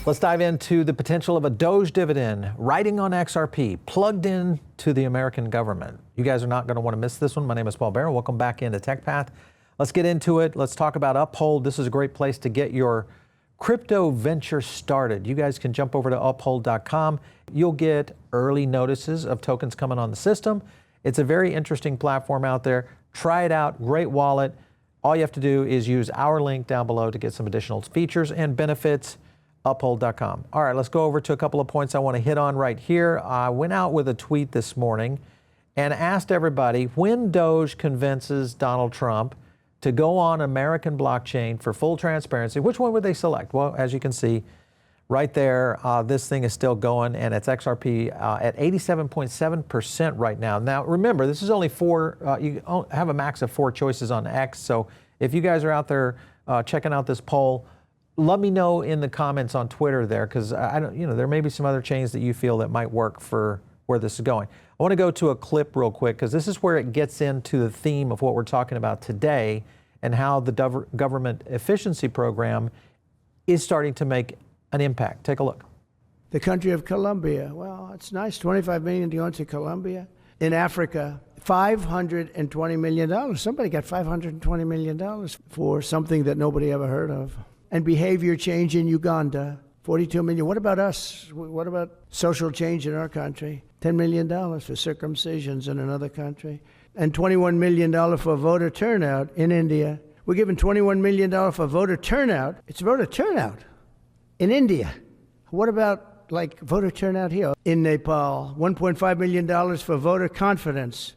Let's dive into the potential of a DOGE dividend, riding on XRP, plugged in to the American government. You guys are not going to want to miss this one. My name is Paul Barron. Welcome back into TechPath. Let's get into it. Let's talk about Uphold. This is a great place to get your crypto venture started. You guys can jump over to uphold.com. You'll get early notices of tokens coming on the system. It's a very interesting platform out there. Try it out. Great wallet. All you have to do is use our link down below to get some additional features and benefits. Uphold.com. All right, let's go over to a couple of points I want to hit on right here. I went out with a tweet this morning and asked everybody when DOGE convinces Donald Trump to go on American blockchain for full transparency, which one would they select? Well, as you can see right there, this thing is still going, and it's XRP at 87.7% right now. Now, remember, this is only you have a max of 4 choices on X, so if you guys are out there checking out this poll, let me know in the comments on Twitter there, because there may be some other chains that you feel that might work for where this is going. I want to go to a clip real quick, because this is where it gets into the theme of what we're talking about today and how the government efficiency program is starting to make an impact. Take a look. The country of Colombia. Well, it's nice, 25 million to go into Colombia. In Africa, $520 million. Somebody got $520 million for something that nobody ever heard of. And behavior change in Uganda, 42 million. What about us? What about social change in our country? $10 million for circumcisions in another country. And $21 million for voter turnout in India. We're giving $21 million for voter turnout. It's voter turnout in India. What about like voter turnout here? In Nepal, $1.5 million for voter confidence.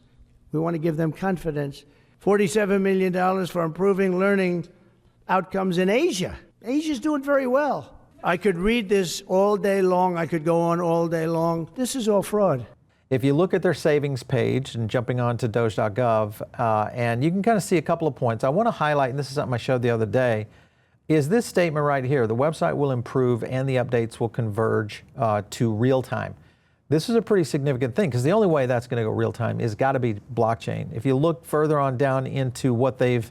We want to give them confidence. $47 million for improving learning outcomes in Asia. Asia's doing very well. I could read this all day long. I could go on all day long. This is all fraud. If you look at their savings page and jumping on to D.O.G.E, and you can kind of see a couple of points. I want to highlight, and this is something I showed the other day, is this statement right here. The website will improve and the updates will converge to real time. This is a pretty significant thing, because the only way that's going to go real time is got to be blockchain. If you look further on down into what they've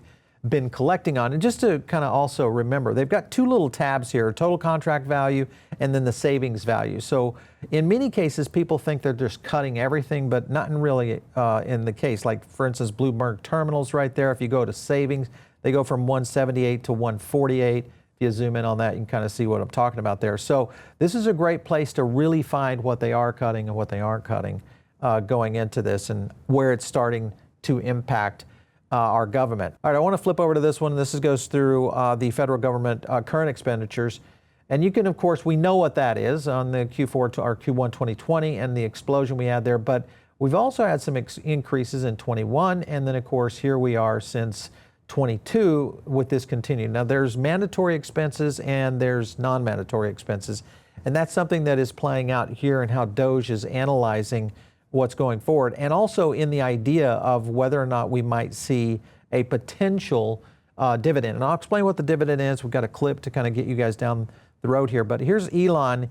been collecting on, and just to kind of also remember, they've got 2 little tabs here, total contract value and then the savings value. So in many cases, people think they're just cutting everything, but not really in the case. Like for instance, Bloomberg terminals right there, if you go to savings, they go from 178 to 148. If you zoom in on that, you can kind of see what I'm talking about there. So this is a great place to really find what they are cutting and what they aren't cutting going into this, and where it's starting to impact our government. All right, I want to flip over to this one. This goes through the federal government current expenditures. And you can, of course, we know what that is on the Q4 to our Q1 2020 and the explosion we had there. But we've also had some increases in 21. And then, of course, here we are since 22 with this continued. Now, there's mandatory expenses and there's non-mandatory expenses. And that's something that is playing out here and how DOGE is analyzing what's going forward, and also in the idea of whether or not we might see a potential dividend. And I'll explain what the dividend is. We've got a clip to kind of get you guys down the road here. But here's Elon.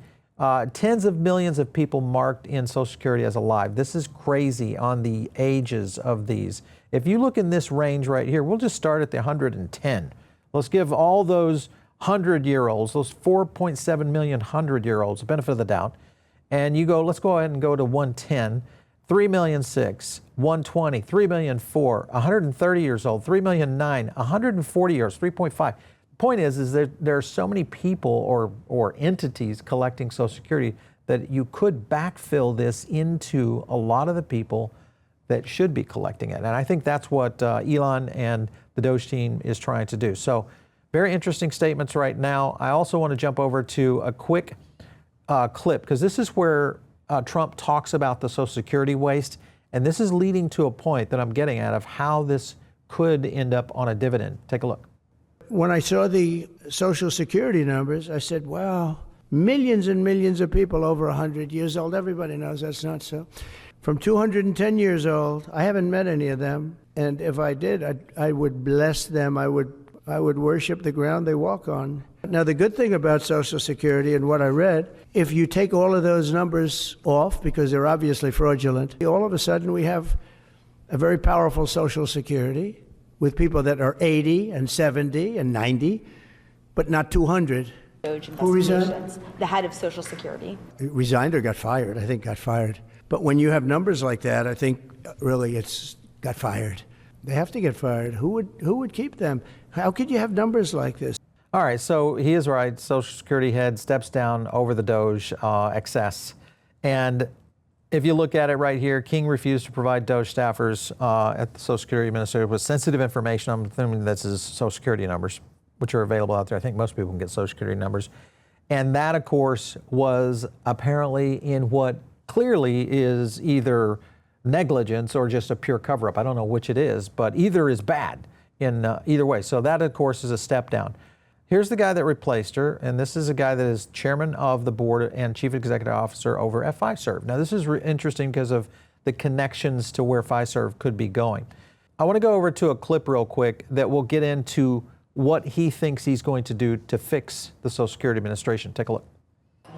Tens of millions of people marked in Social Security as alive. This is crazy on the ages of these. If you look in this range right here, we'll just start at the 110. Let's give all those 100-year-olds, those 4.7 million 100-year-olds, the benefit of the doubt. And you go, let's go ahead and go to 110, 3,006,000, 120, 3,004,000, 130 years old, 3,009,000, 140 years, 3.5. The point is there are so many people or entities collecting Social Security that you could backfill this into a lot of the people that should be collecting it. And I think that's what Elon and the DOGE team is trying to do. So very interesting statements right now. I also want to jump over to a quick clip, because this is where Trump talks about the Social Security waste, and this is leading to a point that I'm getting at of how this could end up on a dividend. Take a look. When I saw the Social Security numbers, I said, wow, millions and millions of people over 100 years old. Everybody knows that's not so. From 210 years old, I haven't met any of them, and if I did, I would bless them. I would worship the ground they walk on. Now, the good thing about Social Security and what I read, if you take all of those numbers off, because they're obviously fraudulent, all of a sudden we have a very powerful Social Security with people that are 80 and 70 and 90, but not 200. DOGE Who resigned? investigations. The head of Social Security. Resigned or got fired? I think got fired. But when you have numbers like that, I think really it's got fired. They have to get fired. Who would keep them? How could you have numbers like this? All right, so he is right. Social Security head steps down over the DOGE excess. And if you look at it right here, King refused to provide DOGE staffers at the Social Security Administrator with sensitive information. I'm assuming that's his Social Security numbers, which are available out there. I think most people can get Social Security numbers. And that, of course, was apparently in what clearly is either negligence or just a pure cover-up. I don't know which it is, but either is bad in either way. So that, of course, is a step down. Here's the guy that replaced her, and this is a guy that is chairman of the board and chief executive officer over at Fiserv. Now, this is interesting because of the connections to where Fiserv could be going. I want to go over to a clip real quick that will get into what he thinks he's going to do to fix the Social Security Administration. Take a look.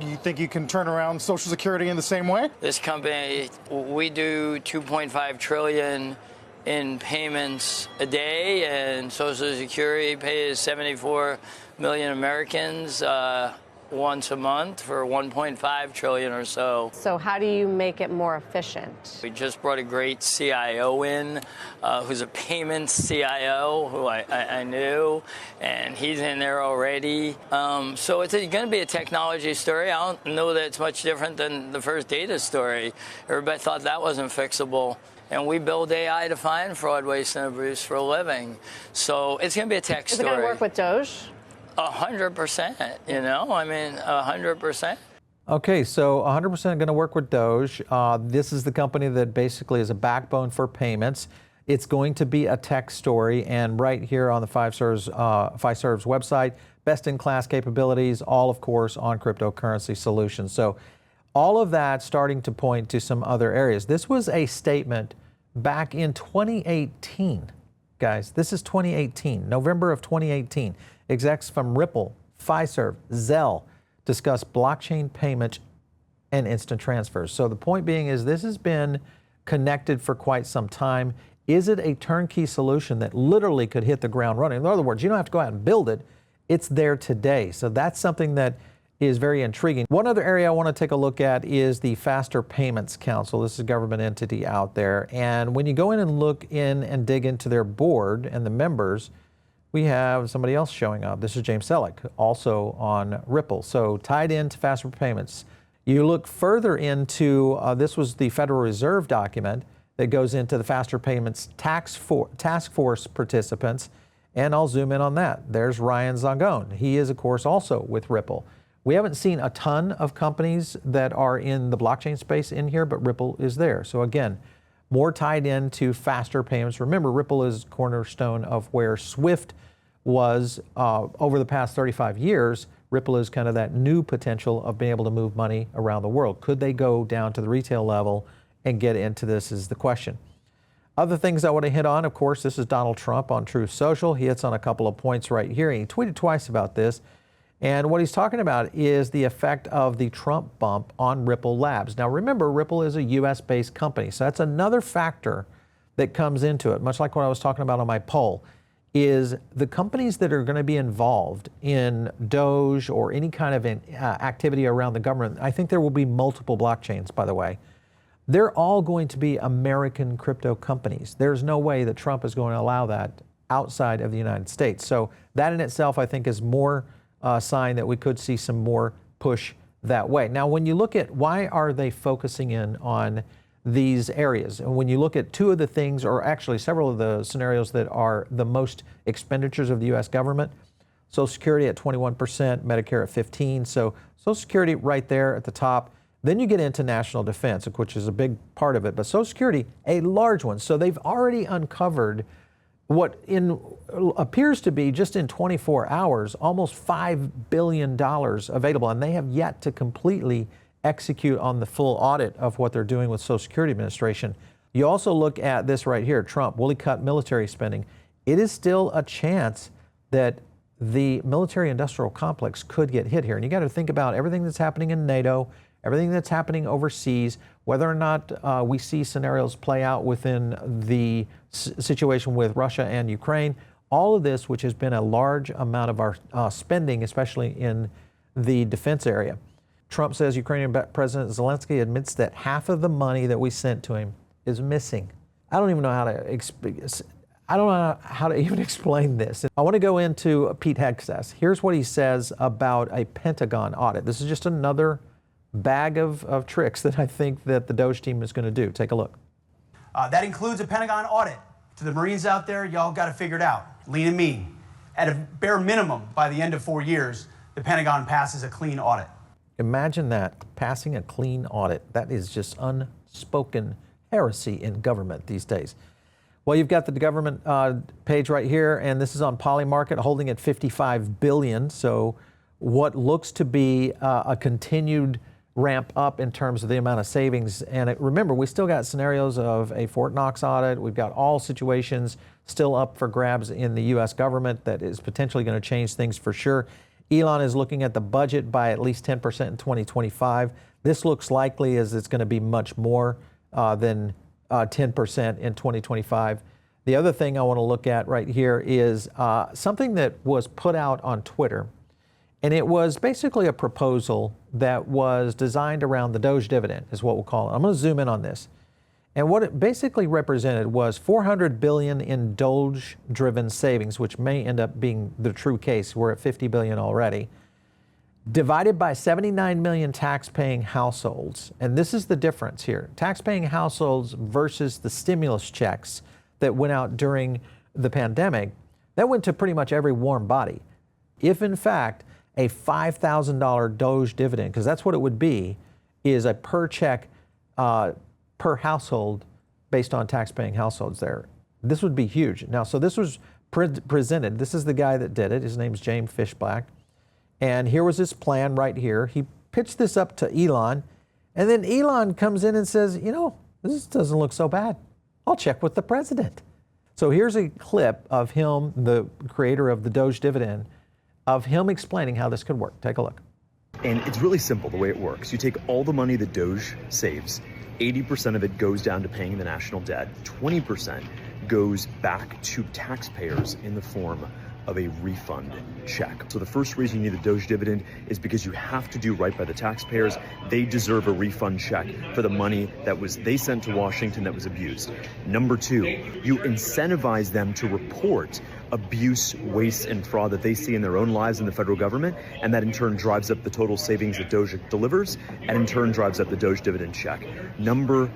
You think you can turn around Social Security in the same way? This company, we do 2.5 trillion in payments a day, and Social Security pays 74 million Americans once a month for 1.5 trillion or so. So how do you make it more efficient? We just brought a great CIO in, who's a payments CIO, who I knew, and he's in there already. So it's going to be a technology story. I don't know that it's much different than the first data story. Everybody thought that wasn't fixable. And we build AI to find fraud, waste, and abuse for a living. So it's going to be a tech story. Is it going to work with DOGE? 100%, you know? I mean, 100%. Okay, so 100% going to work with DOGE. This is the company that basically is a backbone for payments. It's going to be a tech story, and right here on the Fiserv's website, best-in-class capabilities, all, of course, on cryptocurrency solutions. So all of that starting to point to some other areas. This was a statement back in 2018, guys. This is 2018, November of 2018. Execs from Ripple, Fiserv, Zelle discuss blockchain payment and instant transfers. So the point being is this has been connected for quite some time. Is it a turnkey solution that literally could hit the ground running? In other words, you don't have to go out and build it. It's there today. So that's something that is very intriguing. One other area I want to take a look at is the Faster Payments Council. This is a government entity out there. And when you go in and look in and dig into their board and the members, we have somebody else showing up. This is James Selleck, also on Ripple. So tied into Faster Payments. You look further into, this was the Federal Reserve document that goes into the Faster Payments task force participants. And I'll zoom in on that. There's Ryan Zangone. He is, of course, also with Ripple. We haven't seen a ton of companies that are in the blockchain space in here, but Ripple is there. So again, more tied into faster payments. Remember, Ripple is cornerstone of where SWIFT was over the past 35 years. Ripple is kind of that new potential of being able to move money around the world. Could they go down to the retail level and get into this is the question. Other things I want to hit on, of course, this is Donald Trump on Truth Social. He hits on a couple of points right here. He tweeted twice about this. And what he's talking about is the effect of the Trump bump on Ripple Labs. Now remember, Ripple is a US-based company, so that's another factor that comes into it, much like what I was talking about on my poll, is the companies that are going to be involved in DOGE or any kind of activity around the government. I think there will be multiple blockchains, by the way. They're all going to be American crypto companies. There's no way that Trump is going to allow that outside of the United States. So that in itself, I think, is more sign that we could see some more push that way. Now, when you look at why are they focusing in on these areas, and when you look at two of the things, or actually several of the scenarios that are the most expenditures of the U.S. government, Social Security at 21%, Medicare at 15%. So Social Security right there at the top. Then you get into national defense, which is a big part of it, but Social Security, a large one. So they've already uncovered what appears to be, just in 24 hours, almost $5 billion available. And they have yet to completely execute on the full audit of what they're doing with Social Security Administration. You also look at this right here, Trump, will he cut military spending? It is still a chance that the military-industrial complex could get hit here. And you got to think about everything that's happening in NATO, everything that's happening overseas, whether or not we see scenarios play out within the situation with Russia and Ukraine, all of this, which has been a large amount of our spending, especially in the defense area. Trump says Ukrainian President Zelensky admits that half of the money that we sent to him is missing. I don't even know how to even explain this. I want to go into Pete Hegseth. Here's what he says about a Pentagon audit. This is just another bag of tricks that I think that the DOGE team is going to do. Take a look. That includes a Pentagon audit. To the Marines out there, y'all got to figure it out. Lean and mean. At a bare minimum, by the end of 4 years, the Pentagon passes a clean audit. Imagine that, passing a clean audit. That is just unspoken heresy in government these days. Well, you've got the government page right here, and this is on Polymarket, holding at $55 billion. So what looks to be a continued ramp up in terms of the amount of savings. And remember, we still got scenarios of a Fort Knox audit. We've got all situations still up for grabs in the U.S. government that is potentially going to change things for sure. Elon is looking at the budget by at least 10% in 2025. This looks likely as it's going to be much more than 10% in 2025. The other thing I want to look at right here is something that was put out on Twitter. And it was basically a proposal that was designed around the DOGE dividend, is what we'll call it. I'm going to zoom in on this. And what it basically represented was $400 billion in DOGE-driven savings, which may end up being the true case. We're at $50 billion already, divided by 79 million tax-paying households. And this is the difference here. Tax-paying households versus the stimulus checks that went out during the pandemic, that went to pretty much every warm body. If, in fact, a $5,000 DOGE dividend, because that's what it would be, is a per check per household based on tax-paying households there. This would be huge. Now, so this was presented. This is the guy that did it. His name's James Fishback. And here was his plan right here. He pitched this up to Elon, and then Elon comes in and says, you know, this doesn't look so bad. I'll check with the president. So here's a clip of him, the creator of the DOGE dividend, of him explaining how this could work. Take a look. And it's really simple the way it works. You take all the money that DOGE saves, 80% of it goes down to paying the national debt, 20% goes back to taxpayers in the form of a refund check. So the first reason you need the DOGE dividend is because you have to do right by the taxpayers. They deserve a refund check for the money that they sent to Washington that was abused. Number two, you incentivize them to report abuse, waste, and fraud that they see in their own lives in the federal government, and that in turn drives up the total savings that DOGE delivers, and in turn drives up the DOGE dividend check. Number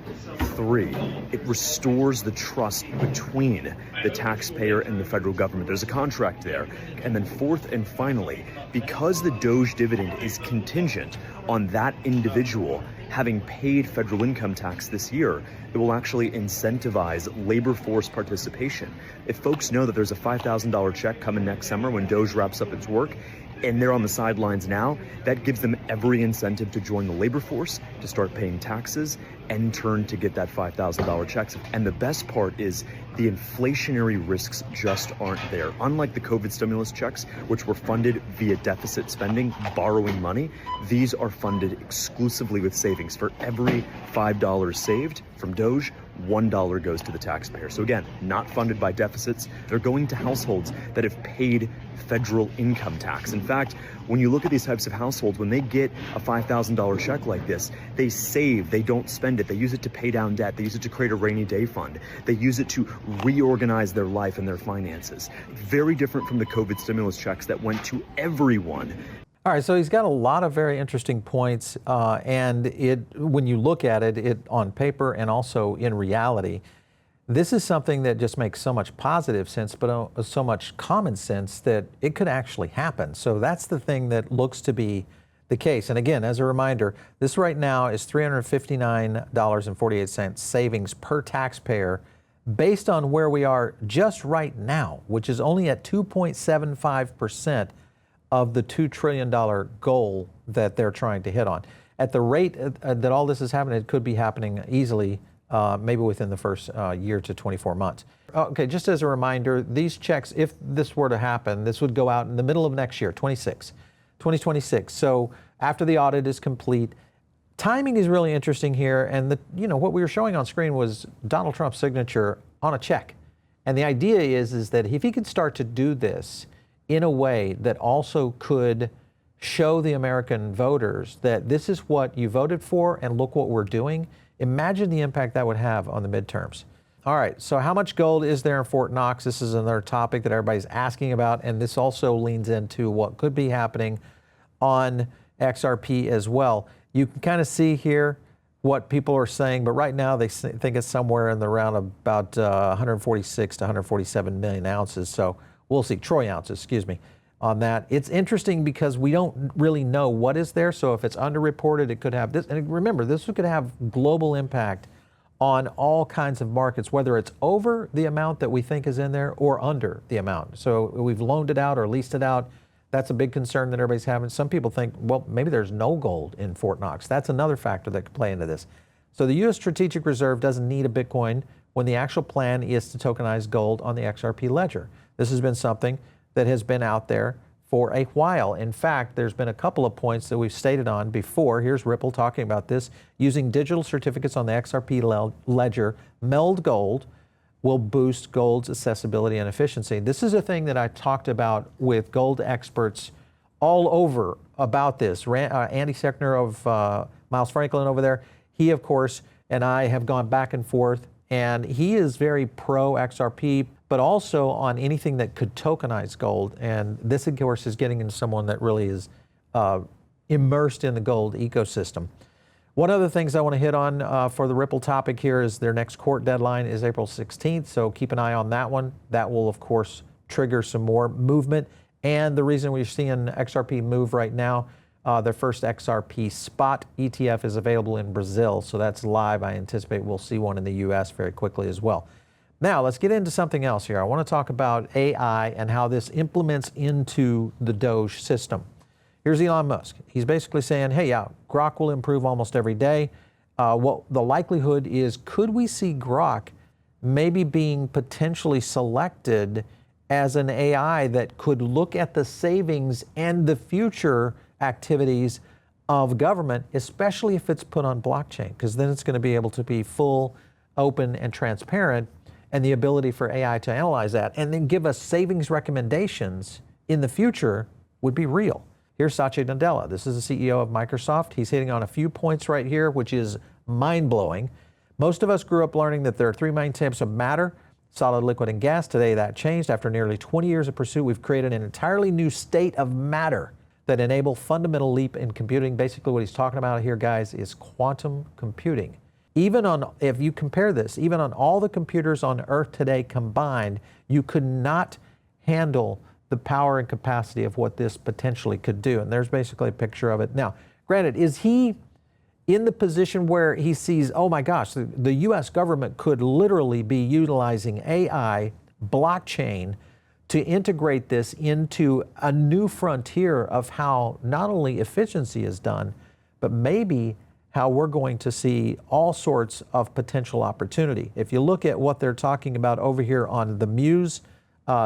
three, it restores the trust between the taxpayer and the federal government. There's a contract there. And then fourth and finally, because the DOGE dividend is contingent on that individual having paid federal income tax this year, it will actually incentivize labor force participation. If folks know that there's a $5,000 check coming next summer when DOGE wraps up its work, and they're on the sidelines now, that gives them every incentive to join the labor force, to start paying taxes, and in turn to get that $5,000 checks. And the best part is the inflationary risks just aren't there. Unlike the COVID stimulus checks, which were funded via deficit spending, borrowing money, these are funded exclusively with savings. For every $5 saved from DOGE, $1 goes to the taxpayer. So again, not funded by deficits. They're going to households that have paid federal income tax. In fact, when you look at these types of households, when they get a $5,000 check like this, they save, they don't spend it. They use it to pay down debt. They use it to create a rainy day fund. They use it to reorganize their life and their finances. Very different from the COVID stimulus checks that went to everyone. All right, so he's got a lot of very interesting points, and when you look at it on paper and also in reality, this is something that just makes so much positive sense, but so much common sense that it could actually happen. So that's the thing that looks to be the case. And again, as a reminder, this right now is $359.48 savings per taxpayer based on where we are just right now, which is only at 2.75% of the $2 trillion goal that they're trying to hit on. At the rate that all this is happening, it could be happening easily, maybe within the first year to 24 months. Okay, just as a reminder, these checks, if this were to happen, this would go out in the middle of next year, 2026. So after the audit is complete, timing is really interesting here. And what we were showing on screen was Donald Trump's signature on a check. And the idea is that if he could start to do this in a way that also could show the American voters that this is what you voted for and look what we're doing, imagine the impact that would have on the midterms. All right, so how much gold is there in Fort Knox? This is another topic that everybody's asking about, and this also leans into what could be happening on XRP as well. You can kind of see here what people are saying, but right now they think it's somewhere in the round of about 146 to 147 million ounces. So we'll see, troy ounces, excuse me, on that. It's interesting because we don't really know what is there. So if it's underreported, it could have this. And remember, this could have global impact on all kinds of markets, whether it's over the amount that we think is in there or under the amount. So we've loaned it out or leased it out. That's a big concern that everybody's having. Some people think, well, maybe there's no gold in Fort Knox. That's another factor that could play into this. So the U.S. Strategic Reserve doesn't need a Bitcoin when the actual plan is to tokenize gold on the XRP ledger. This has been something that has been out there for a while. In fact, there's been a couple of points that we've stated on before. Here's Ripple talking about this. Using digital certificates on the XRP ledger, meld gold will boost gold's accessibility and efficiency. This is a thing that I talked about with gold experts all over about this. Andy Sechner of Miles Franklin over there, he, of course, and I have gone back and forth, and he is very pro XRP, but also on anything that could tokenize gold. And this, of course, is getting into someone that really is immersed in the gold ecosystem. One of the things I want to hit on for the Ripple topic here is their next court deadline is April 16th, so keep an eye on that one. That will, of course, trigger some more movement. And the reason we're seeing XRP move right now, their first XRP spot ETF is available in Brazil, so that's live. I anticipate we'll see one in the US very quickly as well. Now, let's get into something else here. I want to talk about AI and how this implements into the DOGE system. Here's Elon Musk. He's basically saying, hey, yeah, Grok will improve almost every day. What the likelihood is, could we see Grok maybe being potentially selected as an AI that could look at the savings and the future activities of government, especially if it's put on blockchain, because then it's going to be able to be full, open, and transparent, and the ability for AI to analyze that and then give us savings recommendations in the future would be real. Here's Satya Nadella. This is the CEO of Microsoft. He's hitting on a few points right here, which is mind-blowing. Most of us grew up learning that there are three main types of matter: solid, liquid, and gas. Today that changed. After nearly 20 years of pursuit, we've created an entirely new state of matter that enable fundamental leap in computing. Basically what he's talking about here, guys, is quantum computing. Even on, if you compare this, even on all the computers on Earth today combined, you could not handle the power and capacity of what this potentially could do. And there's basically a picture of it. Now, granted, is he in the position where he sees, oh my gosh, the US government could literally be utilizing AI, blockchain, to integrate this into a new frontier of how not only efficiency is done, but maybe how we're going to see all sorts of potential opportunity. If you look at what they're talking about over here on the Muse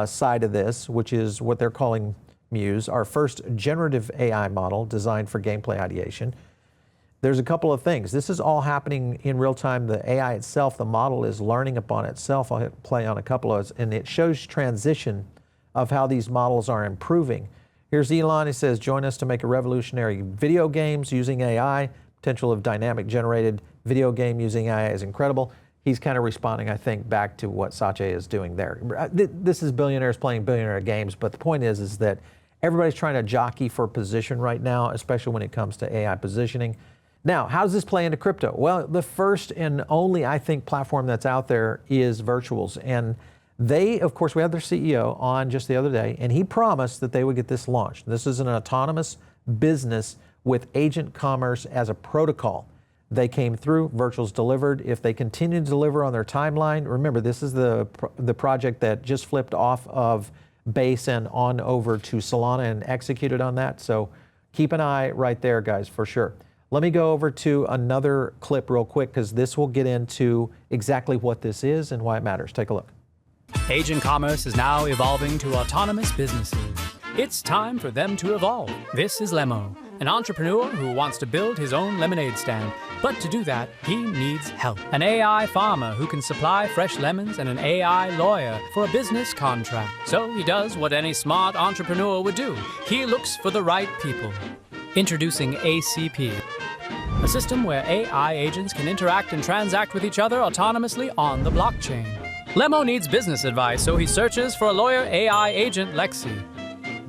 side of this, which is what they're calling Muse, our first generative AI model designed for gameplay ideation, there's a couple of things. This is all happening in real time. The AI itself, the model is learning upon itself. I'll hit play on a couple of those, and it shows transition of how these models are improving. Here's Elon. He says, join us to make a revolutionary video games using AI. Potential of dynamic generated video game using AI is incredible. He's kind of responding, I think, back to what Satya is doing there. This is billionaires playing billionaire games, but the point is that everybody's trying to jockey for position right now, especially when it comes to AI positioning. Now, how does this play into crypto? Well, the first and only, I think, platform that's out there is Virtuals. And they, of course, we had their CEO on just the other day, and he promised that they would get this launched. This is an autonomous business with agent commerce as a protocol. They came through, Virtuals delivered. If they continue to deliver on their timeline, remember, this is the project that just flipped off of Base and on over to Solana and executed on that. So keep an eye right there, guys, for sure. Let me go over to another clip real quick, because this will get into exactly what this is and why it matters. Take a look. Agent commerce is now evolving to autonomous businesses. It's time for them to evolve. This is Lemo, an entrepreneur who wants to build his own lemonade stand. But to do that, he needs help. An AI farmer who can supply fresh lemons and an AI lawyer for a business contract. So he does what any smart entrepreneur would do. He looks for the right people. Introducing ACP, a system where AI agents can interact and transact with each other autonomously on the blockchain. Lemo needs business advice, so he searches for a lawyer AI agent, Lexi.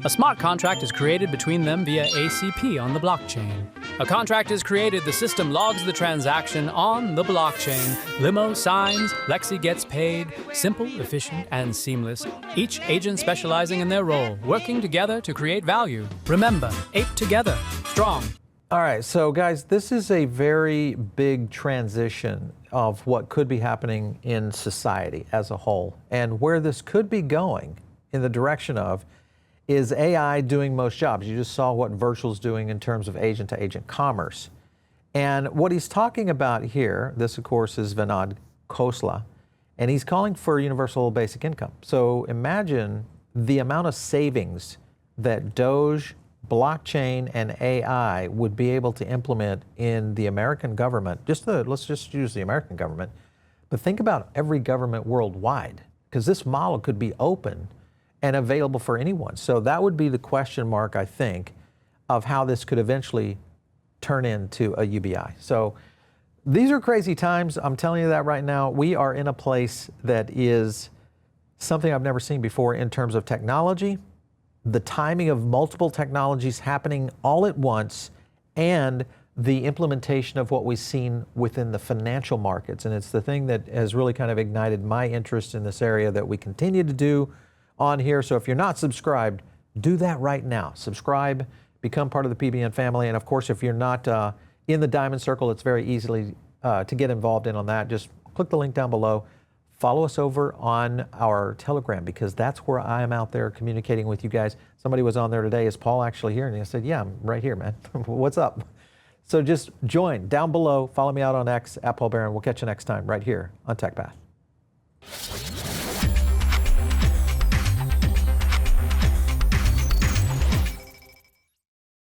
A smart contract is created between them via ACP on the blockchain. A contract is created, the system logs the transaction on the blockchain. Limo signs, Lexi gets paid. Simple, efficient, and seamless. Each agent specializing in their role, working together to create value. Remember, ape together, strong. All right, so guys, this is a very big transition of what could be happening in society as a whole. And where this could be going in the direction of is AI doing most jobs. You just saw what Virtual's doing in terms of agent-to-agent commerce. And what he's talking about here, this of course is Vinod Khosla, and he's calling for universal basic income. So imagine the amount of savings that DOGE, blockchain, and AI would be able to implement in the American government. Let's just use the American government, but think about every government worldwide, because this model could be open and available for anyone. So that would be the question mark, I think, of how this could eventually turn into a UBI. So these are crazy times. I'm telling you that right now. We are in a place that is something I've never seen before in terms of technology, the timing of multiple technologies happening all at once, and the implementation of what we've seen within the financial markets. And it's the thing that has really kind of ignited my interest in this area that we continue to do on here. So if you're not subscribed, do that right now. Subscribe, become part of the PBN family. And of course, if you're not in the Diamond Circle, it's very easily to get involved in on that. Just click the link down below. Follow us over on our Telegram, because that's where I am out there communicating with you guys. Somebody was on there today. Is Paul actually here? And I said, yeah, I'm right here, man. What's up? So just join down below. Follow me out on X, @PaulBaron. We'll catch you next time right here on TechPath.